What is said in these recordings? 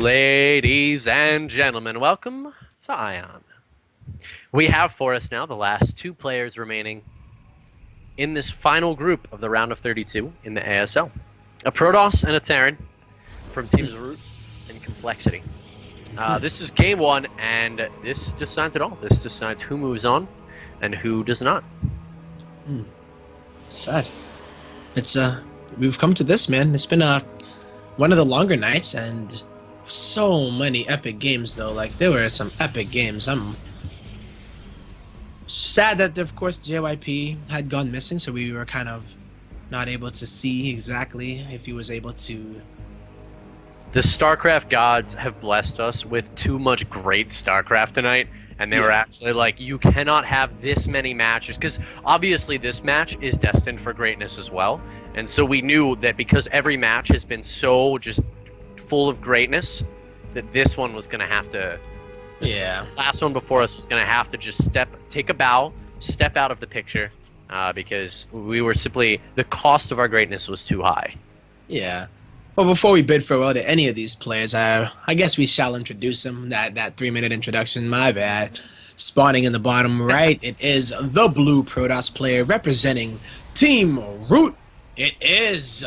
Ladies and gentlemen, welcome to Ion. We have for us now the last two players remaining in this final group of the round of 32 in the ASL. A Protoss and a Terran from Teams Root and Complexity. This is game one, and this decides it all. This decides who moves on and who does not. Sad. It's we've come to this, man. It's been one of the longer nights, and so many epic games though. Like, there were some epic games. I'm sad that, of course, JYP had gone missing, so we were kind of not able to see exactly if he was able to. The StarCraft gods have blessed us with too much great StarCraft tonight, and they were actually like, you cannot have this many matches, because obviously this match is destined for greatness as well. And so we knew that because every match has been so just full of greatness, that this one was going to have to, this last one before us was going to have to just take a bow, step out of the picture, because we were simply, the cost of our greatness was too high. Yeah. Well, before we bid farewell to any of these players, I guess we shall introduce them. That 3-minute introduction, my bad. Spawning in the bottom right, it is the blue Protoss player representing Team Root. It is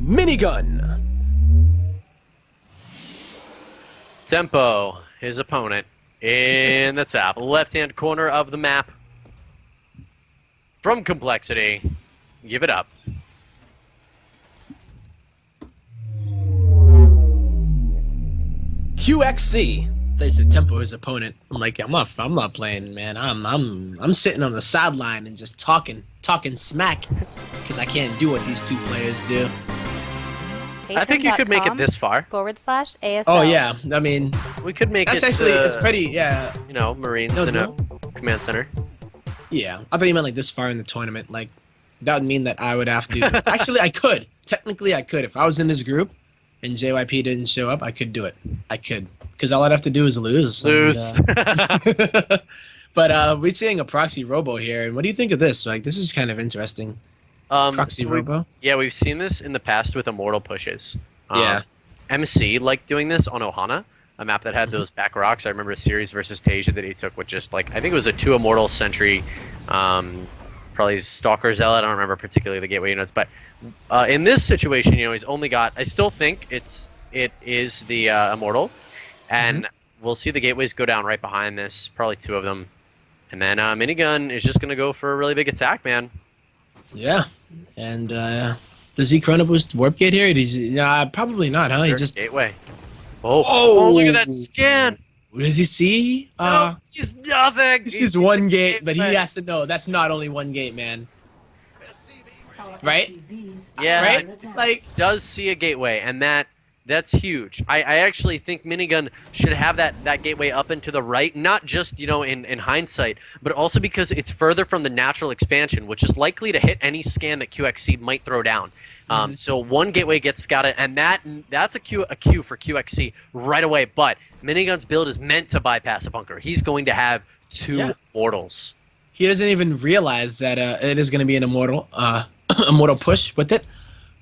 Minigun. Tempo, his opponent, in the top left-hand corner of the map. From Complexity, give it up. QXC. They said Tempo, his opponent. I'm like, I'm not playing, man. I'm sitting on the sideline and just talking smack, because I can't do what these two players do. I think you could make it this far. /ASL. Oh yeah, I mean, we could make that's it. Actually, it's pretty. Yeah. You know, Marines in a command center. Yeah, I thought you meant like this far in the tournament. Like, that would mean that I would have to. Actually, I could. Technically, I could. If I was in this group and JYP didn't show up, I could do it. I could. Because all I'd have to do is lose. And, but we're seeing a proxy robo here. And what do you think of this? Like, this is kind of interesting. Proxy robo? Yeah, we've seen this in the past with Immortal pushes. Yeah. MC liked doing this on Ohana, a map that had those back rocks. I remember a series versus Tasia that he took with just, like, I think it was a 2 Immortal Sentry, probably Stalker Zealot. I don't remember particularly the gateway units, but in this situation, you know, he's only got. I still think it is the Immortal, and we'll see the gateways go down right behind this. Probably 2 of them, and then Minigun is just gonna go for a really big attack, man. Yeah, and does he Chrono Boost Warp Gate here? He's probably not, huh? He just gateway. Oh, look at that scan. What does he see? No, he's nothing. This is one gate, but he has to know that's not only one gate, man. Right? Yeah, right? Like, does see a gateway, and that's huge. I actually think Minigun should have that gateway up and to the right, not just, you know, in hindsight, but also because it's further from the natural expansion, which is likely to hit any scan that QXC might throw down. So one gateway gets scouted, and that's a Q for QXC right away. But Minigun's build is meant to bypass a bunker. He's going to have 2 mortals. He doesn't even realize that it is going to be an immortal push with it.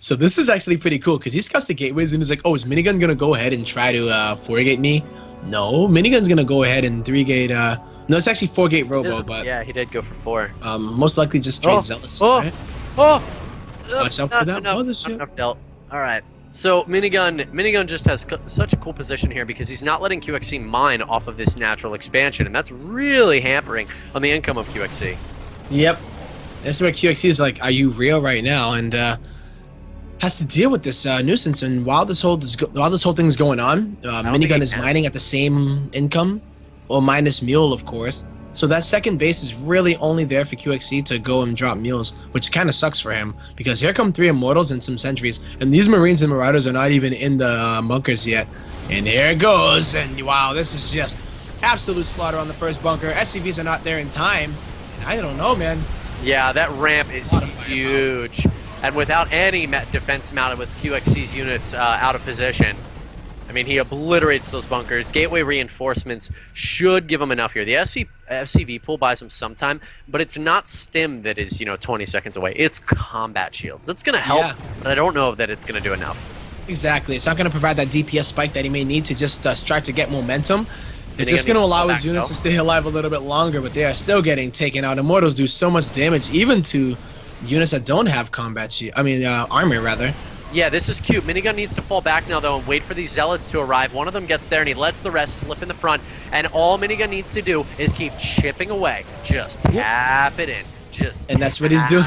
So this is actually pretty cool, because he scouts the gateways and he's like, oh, is Minigun going to go ahead and try to 4-gate me? No, Minigun's going to go ahead and 3-gate. No, it's actually 4-gate robo, but yeah, he did go for 4. Most likely just straight zealous. Right? Watch out for that mothership. Dealt. All right. So Minigun just has such a cool position here, because he's not letting QXC mine off of this natural expansion, and that's really hampering on the income of QXC. Yep. That's where QXC is like, are you real right now? And has to deal with this nuisance. And while this whole thing is going on, Minigun is mining at the same income, or minus mule, of course. So that second base is really only there for QXC to go and drop mules, which kind of sucks for him, because here come 3 Immortals and some Sentries, and these Marines and Marauders are not even in the bunkers yet. And here it goes, and wow, this is just absolute slaughter on the first bunker. SCVs are not there in time. I don't know, man. Yeah, that ramp is huge. And without any defense mounted with QXC's units out of position, I mean, he obliterates those bunkers. Gateway reinforcements should give him enough here. The FCV pool buys him some time, but it's not stim that is, 20 seconds away. It's combat shields. That's going to help, but I don't know that it's going to do enough. Exactly. It's not going to provide that DPS spike that he may need to just start to get momentum. It's just going to allow his units to stay alive a little bit longer, but they are still getting taken out. Immortals do so much damage, even to units that don't have combat shield. I mean, armor, rather. Yeah, this is cute. Minigun needs to fall back now, though, and wait for these zealots to arrive. One of them gets there, and he lets the rest slip in the front. And all Minigun needs to do is keep chipping away. Just tap it in. And that's what he's doing.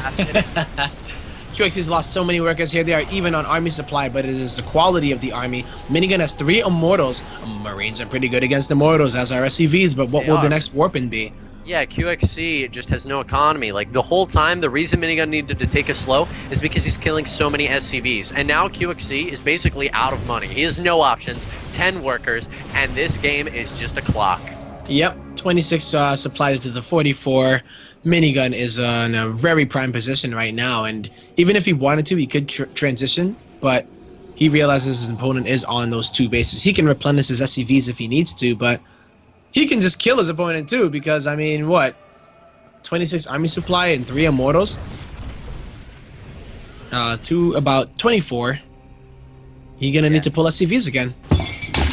QXC's lost so many workers here. They are even on army supply, but it is the quality of the army. Minigun has 3 Immortals. Marines are pretty good against Immortals, as are SCVs, but what will the next Warpin be? Yeah, QXC just has no economy. Like, the whole time, the reason Minigun needed to take it slow is because he's killing so many SCVs. And now QXC is basically out of money. He has no options, 10 workers, and this game is just a clock. Yep, 26 supplied to the 44. Minigun is in a very prime position right now, and even if he wanted to, he could transition, but he realizes his opponent is on those 2 bases. He can replenish his SCVs if he needs to, but he can just kill his opponent too, because, I mean, what? 26 army supply and 3 Immortals? To about 24. He's gonna need to pull SCVs again.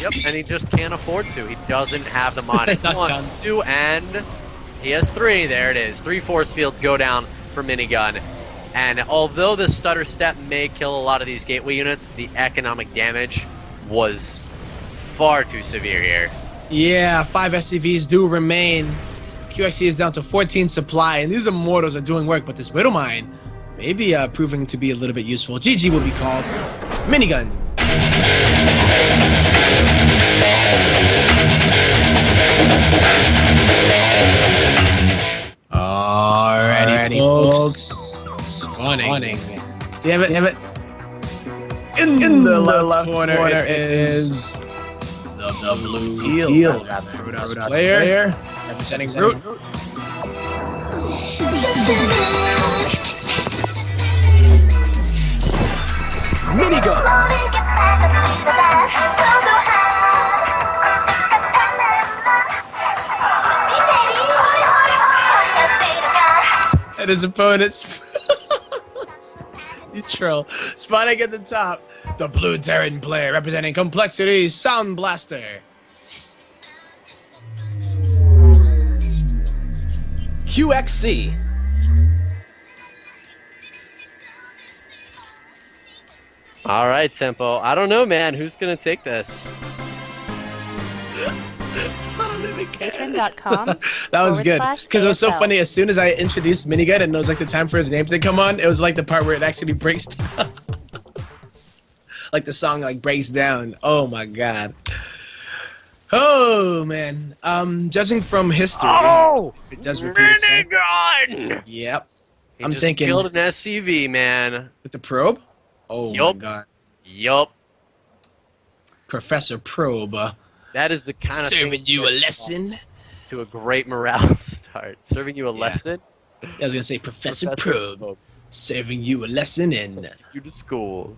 Yep, and he just can't afford to. He doesn't have the money. 1, 2, and he has 3. There it is. 3 force fields go down for Minigun. And although the stutter step may kill a lot of these gateway units, the economic damage was far too severe here. Yeah, 5 SCVs do remain. QXC is down to 14 supply, and these Immortals are doing work, but this Widow Mine may be proving to be a little bit useful. GG will be called. Minigun. Alrighty, folks. Spawning. Damn it. In the left corner, it is the blue teal. Roothouse player. Representing Root. Minigun. And his opponents. You troll. Spawning at the top. The blue Terran player representing Complexity Sound Blaster. QXC. All right, Tempo. I don't know, man. Who's going to take this? Patreon.com. That was good. Because it was so funny. As soon as I introduced Minigun and it was like the time for his name to come on, it was like the part where it actually breaks down. Like the song like breaks down. Oh my god. Oh man. Judging from history, if it does repeat itself. Minigun! Yep. He just killed an SCV, man. With the probe? Oh my god. Yup. Professor Probe. That is the kind of serving you a lesson to a great morale start. Serving you a lesson. I was gonna say Professor Probe. Serving you a lesson in you to school.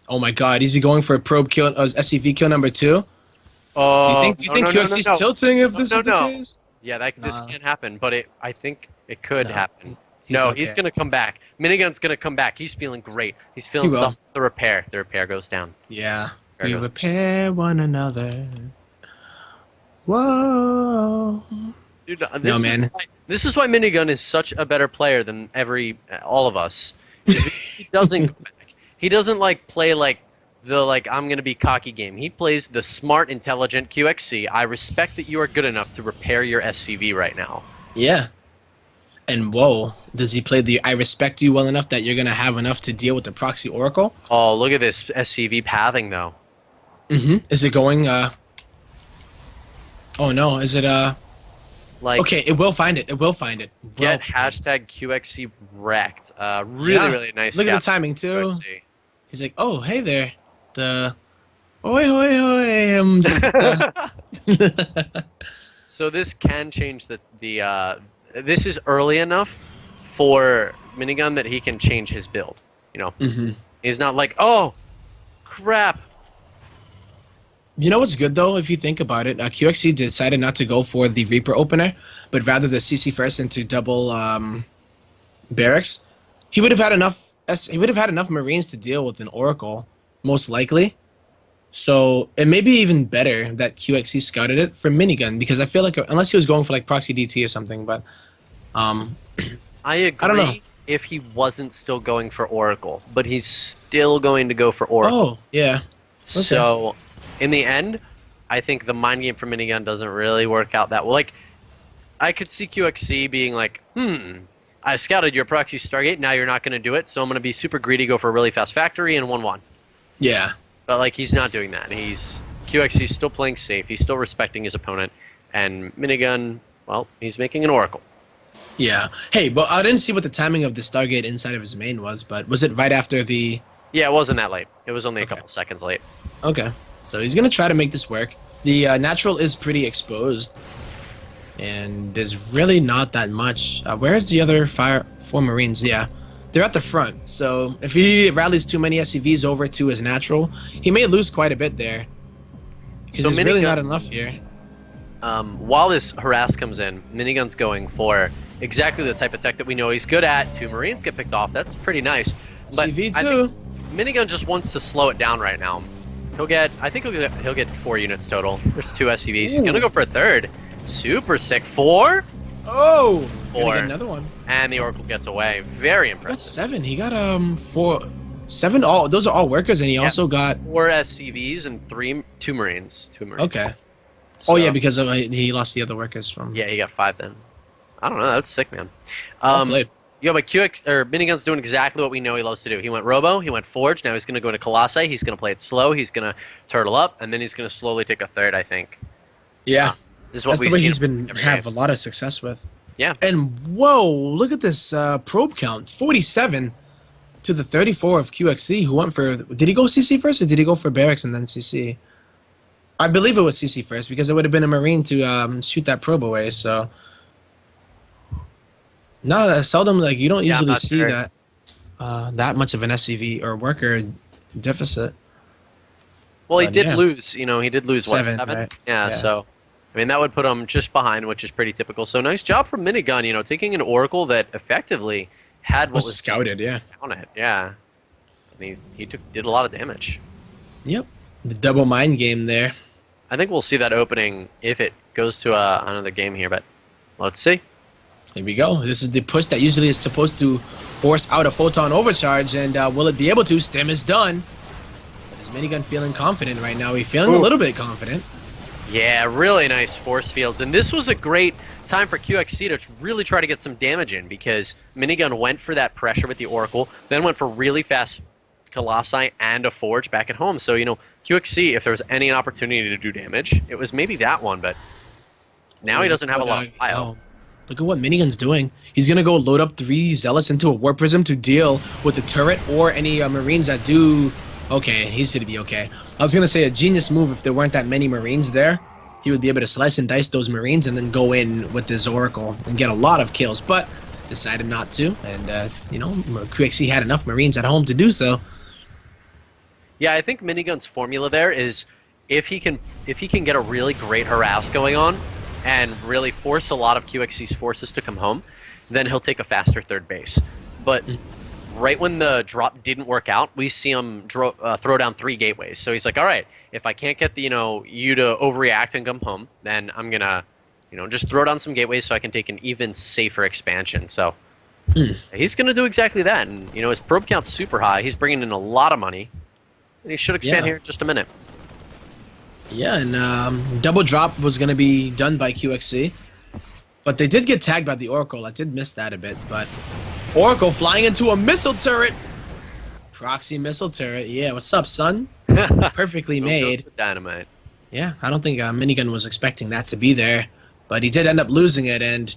Oh my god, is he going for a probe kill? SCV kill number 2? Do you think QXC's tilting if this is the case? Yeah, this can't happen, but I think it could happen. He's gonna come back. Minigun's gonna come back. He's feeling great. He's feeling something. The repair goes down. Yeah. We repair one another. Whoa. Dude, this is why Minigun is such a better player than all of us. He doesn't like play like the I'm gonna be cocky game. He plays the smart, intelligent QXC. I respect that you are good enough to repair your SCV right now. Yeah. And whoa, does he play the I respect you well enough that you're gonna have enough to deal with the proxy oracle? Oh, look at this SCV pathing though. Is it going oh no, is it okay, it will find it. Get hashtag QXC wrecked. Really nice. Look at the timing too. QXC. He's like, oh hey there. Oi. So this can change the this is early enough for Minigun that he can change his build. He's not like, oh crap. You know what's good though, if you think about it, QXC decided not to go for the Reaper opener, but rather the CC first into double barracks. He would have had enough. He would have had enough Marines to deal with an Oracle, most likely. So it may be even better that QXC scouted it for Minigun because I feel like unless he was going for like proxy DT or something, but I agree. I don't know. If he wasn't still going for Oracle, but he's still going to go for Oracle. Oh yeah. Okay. So, in the end, I think the mind game for Minigun doesn't really work out that well. Like, I could see QXC being like, I scouted your proxy Stargate, now you're not going to do it, so I'm going to be super greedy, go for a really fast factory and 1-1. Yeah. But, like, he's not doing that. QXC's still playing safe, he's still respecting his opponent, and Minigun, well, he's making an Oracle. Yeah. Hey, but I didn't see what the timing of the Stargate inside of his main was, but was it right after the... Yeah, it wasn't that late. It was only a couple seconds late. Okay. So he's going to try to make this work. The natural is pretty exposed. And there's really not that much. Where's the other four Marines? Yeah. They're at the front. So if he rallies too many SCVs over to his natural, he may lose quite a bit there. Because there's really not enough here. While this harass comes in, Minigun's going for exactly the type of tech that we know he's good at. 2 Marines get picked off. That's pretty nice. But CV2. Minigun just wants to slow it down right now. I think he'll get 4 units total. There's 2 SCVs. He's gonna go for a third. Super sick. 4. Oh, 4. Get another one. And the Oracle gets away. Very He impressive. got 7. He got 7. All those are all workers, and he also got 4 SCVs and 2 Marines. 2 Marines. Okay. So, Oh yeah, because he lost the other workers from. yeah, he got 5 then. I don't know. That's sick, man. Well played. Yeah, but Minigun's doing exactly what we know he loves to do. He went Robo, he went Forge, now he's going to go into Colossi, he's going to play it slow, he's going to turtle up, and then he's going to slowly take a third, I think. Yeah. This is what That's the we've way seen he's been every have game. a lot of success with. Yeah. And whoa, look at this probe count. 47 to the 34 of QXC who went for... Did he go CC first or did he go for barracks and then CC? I believe it was CC first because it would have been a Marine to shoot that probe away, so... No, seldom, like, you don't Yeah, I'm usually not see sure. that much of an SCV or worker deficit. Well, he But, did yeah. lose, he did lose, what, 7, 7? right? Yeah, Yeah. so... I mean, that would put him just behind, which is pretty typical. So nice job from Minigun, taking an Oracle that effectively had what Was was scouted, yeah. on it. Yeah. And he did a lot of damage. Yep. The double mind game there. I think we'll see that opening if it goes to another game here, but let's see. Here we go. This is the push that usually is supposed to force out a photon overcharge, and will it be able to? Stem is done. Is Minigun feeling confident right now? He's feeling a little bit confident. Yeah, really nice force fields. And this was a great time for QXC to really try to get some damage in because Minigun went for that pressure with the Oracle, then went for really fast Colossi and a Forge back at home. So, QXC, if there was any opportunity to do damage, it was maybe that one, but now he doesn't have a lot of pile. Look at what Minigun's doing. He's going to go load up 3 Zealots into a Warp Prism to deal with the turret or any Marines that do... Okay, he's going to be okay. I was going to say a genius move if there weren't that many Marines there. He would be able to slice and dice those Marines and then go in with this Oracle and get a lot of kills, but decided not to. And, QXC had enough Marines at home to do so. Yeah, I think Minigun's formula there is if he can get a really great harass going on and really force a lot of QXC's forces to come home, then he'll take a faster third base. But right when the drop didn't work out, we see him throw down 3 gateways. So he's like, all right, if I can't get the, you to overreact and come home, then I'm going to, just throw down some gateways so I can take an even safer expansion. So he's going to do exactly that. And, his probe count's super high. He's bringing in a lot of money. And he should expand here in just a minute. Yeah, and double drop was going to be done by QXC. But they did get tagged by the Oracle. I did miss that a bit, but... Oracle flying into a missile turret. Proxy missile turret. Yeah, what's up, son? Perfectly made. Dynamite. Yeah, I don't think Minigun was expecting that to be there. But he did end up losing it, and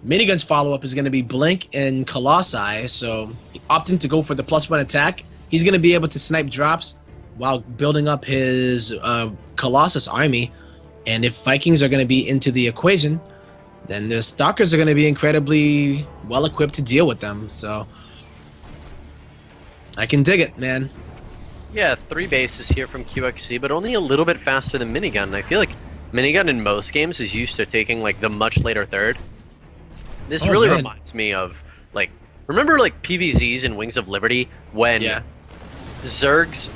Minigun's follow-up is going to be Blink and Colossi, so opting to go for the +1 attack. He's going to be able to snipe drops while building up his Colossus army. And if Vikings are going to be into the equation, then the Stalkers are going to be incredibly well-equipped to deal with them. So I can dig it, man. Yeah, 3 bases here from QXC, but only a little bit faster than Minigun. And I feel like Minigun in most games is used to taking like the much later third. This really reminds me of like, remember like PVZs and Wings of Liberty when Zergs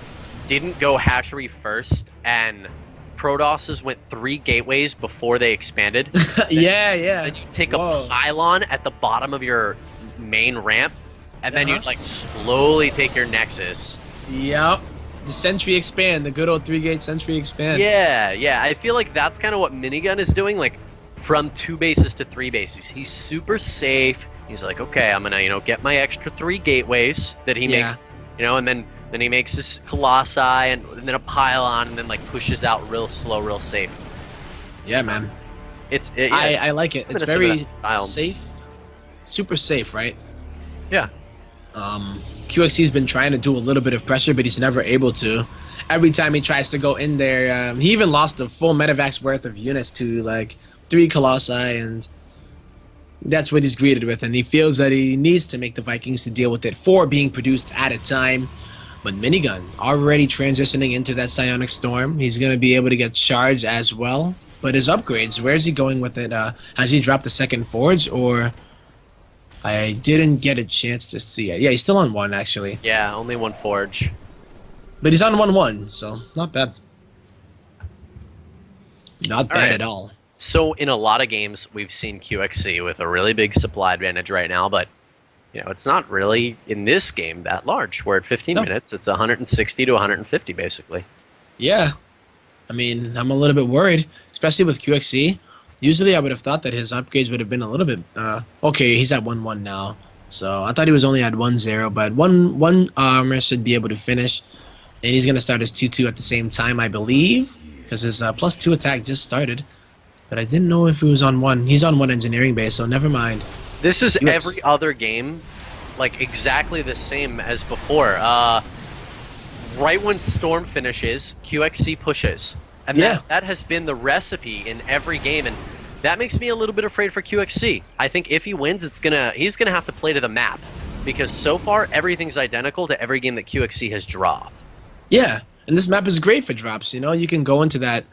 didn't go hatchery first and Protosses went 3 gateways before they expanded? Yeah. Then you take a pylon at the bottom of your main ramp, and then you'd like slowly take your Nexus. Yep. The Sentry Expand, the good old 3-gate Sentry Expand. Yeah. I feel like that's kind of what Minigun is doing, like from 2 bases to 3 bases. He's super safe. He's like, okay, I'm gonna, get my extra 3 gateways that he makes, and then he makes his Colossi and then a pylon, and then like pushes out real slow, real safe. Yeah, man. I like it. It's very safe, super safe, right? Yeah. QXC's been trying to do a little bit of pressure, but he's never able to. Every time he tries to go in there, he even lost a full Medevac's worth of units to like 3 Colossi, and that's what he's greeted with. And he feels that he needs to make the Vikings to deal with it 4 being produced at a time. But Minigun already transitioning into that Psionic Storm. He's going to be able to get charged as well. But his upgrades, where is he going with it? Has he dropped the second Forge, or... I didn't get a chance to see it. Yeah, he's still on 1, actually. Yeah, only 1 Forge. But he's on 1-1, so not bad. Not bad at all. So in a lot of games, we've seen QXC with a really big supply advantage right now, but it's not really, in this game, that large. We're at 15 minutes. It's 160 to 150, basically. Yeah. I mean, I'm a little bit worried, especially with QXC. Usually I would have thought that his upgrades would have been a little bit... okay, he's at 1-1 now. So I thought he was only at 1-0, but one armor should be able to finish. And he's going to start his 2-2 at the same time, I believe, because his +2 attack just started. But I didn't know if he was on 1. He's on 1 engineering base, so never mind. This is every other game, like exactly the same as before. Right when Storm finishes, QXC pushes. And that has been the recipe in every game, and that makes me a little bit afraid for QXC. I think if he wins, he's gonna have to play to the map, because so far everything's identical to every game that QXC has dropped. Yeah, and this map is great for drops. You can go into that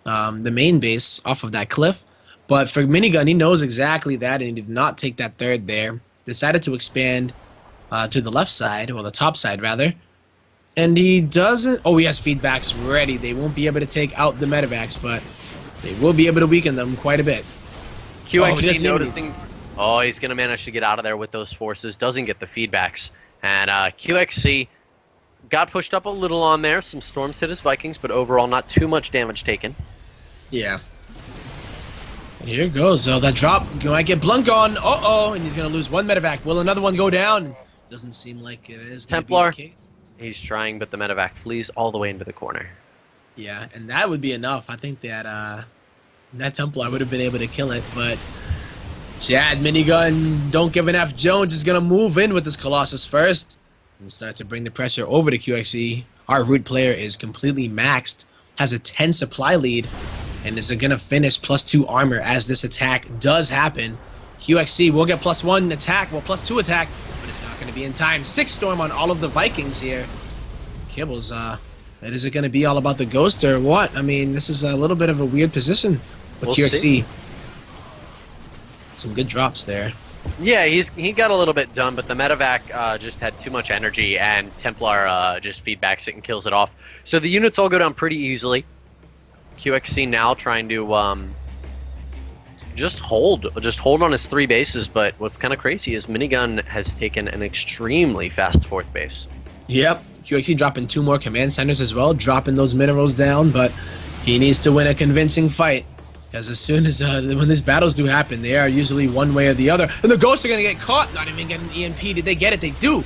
the main base off of that cliff, but for Minigun, he knows exactly that, and he did not take that third there. Decided to expand to the left side, or the top side rather. And he doesn't... Oh, he has feedbacks ready. They won't be able to take out the Medevacs, but they will be able to weaken them quite a bit. QXC noticing... Oh, he's going to manage to get out of there with those forces. Doesn't get the feedbacks. And QXC got pushed up a little on there. Some storms hit his Vikings, but overall not too much damage taken. Yeah. And here it goes. So that drop might get Blunk on. Uh-oh. And he's going to lose 1 Medevac. Will another one go down? Doesn't seem like it is going to be the case. He's trying, but the Medevac flees all the way into the corner. Yeah, and that would be enough. I think that that Templar would have been able to kill it, but Chad Minigun, don't give an F. Jones is going to move in with this Colossus first and start to bring the pressure over to QXC. Our root player is completely maxed, has a 10 supply lead, and is going to finish +2 armor as this attack does happen. QXC will get +1 attack, well, +2 attack, but it's not going to be in time. 6 storm on all of the Vikings here. Kibbles, is it going to be all about the ghost or what? I mean, this is a little bit of a weird position. But we'll QXC, see. Some good drops there. Yeah, he got a little bit done, but the Medevac just had too much energy, and Templar just feedbacks it and kills it off. So the units all go down pretty easily. QXC now trying to just hold on his 3 bases, but what's kind of crazy is Minigun has taken an extremely fast 4th base. Yep, QXC dropping 2 more command centers as well, dropping those minerals down, but he needs to win a convincing fight. Because as soon as when these battles do happen, they are usually one way or the other. And the ghosts are going to get caught, not even getting EMP. Did they get it? They do.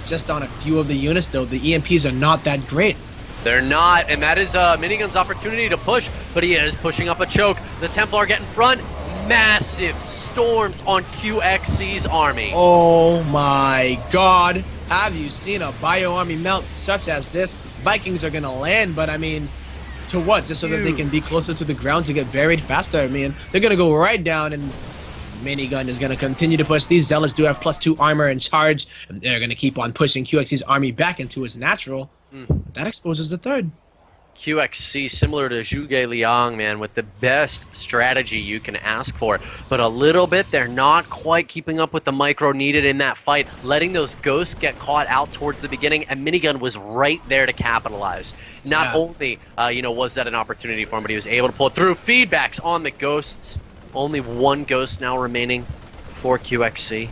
Just on a few of the units, though, the EMPs are not that great. They're not, and that is Minigun's opportunity to push, but he is pushing up a choke. The Templar get in front. Massive storms on QXC's army. Oh my god. Have you seen a bio army melt such as this? Vikings are going to land, but I mean... to what? Just so that they can be closer to the ground to get buried faster? I mean, they're going to go right down, and Minigun is going to continue to push. These Zealots do have +2 armor and charge, and they're going to keep on pushing QXC's army back into its natural. That exposes the third. QXC, similar to Zhuge Liang, man, with the best strategy you can ask for. But a little bit, they're not quite keeping up with the micro needed in that fight, letting those ghosts get caught out towards the beginning, and Minigun was right there to capitalize. Not only, was that an opportunity for him, but he was able to pull it through. Feedbacks on the ghosts. Only one ghost now remaining for QXC.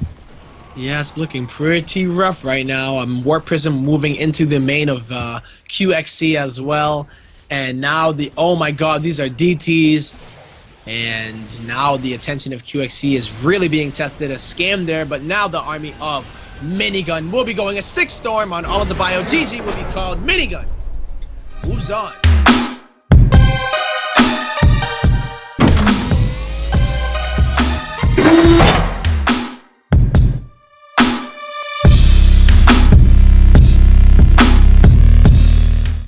Yeah, it's looking pretty rough right now. Warp Prism moving into the main of QXC as well. And now oh my god, these are DTs. And now the attention of QXC is really being tested. A scam there, but now the army of Minigun will be going. A 6 storm on all of the bio. GG will be called. Minigun moves on.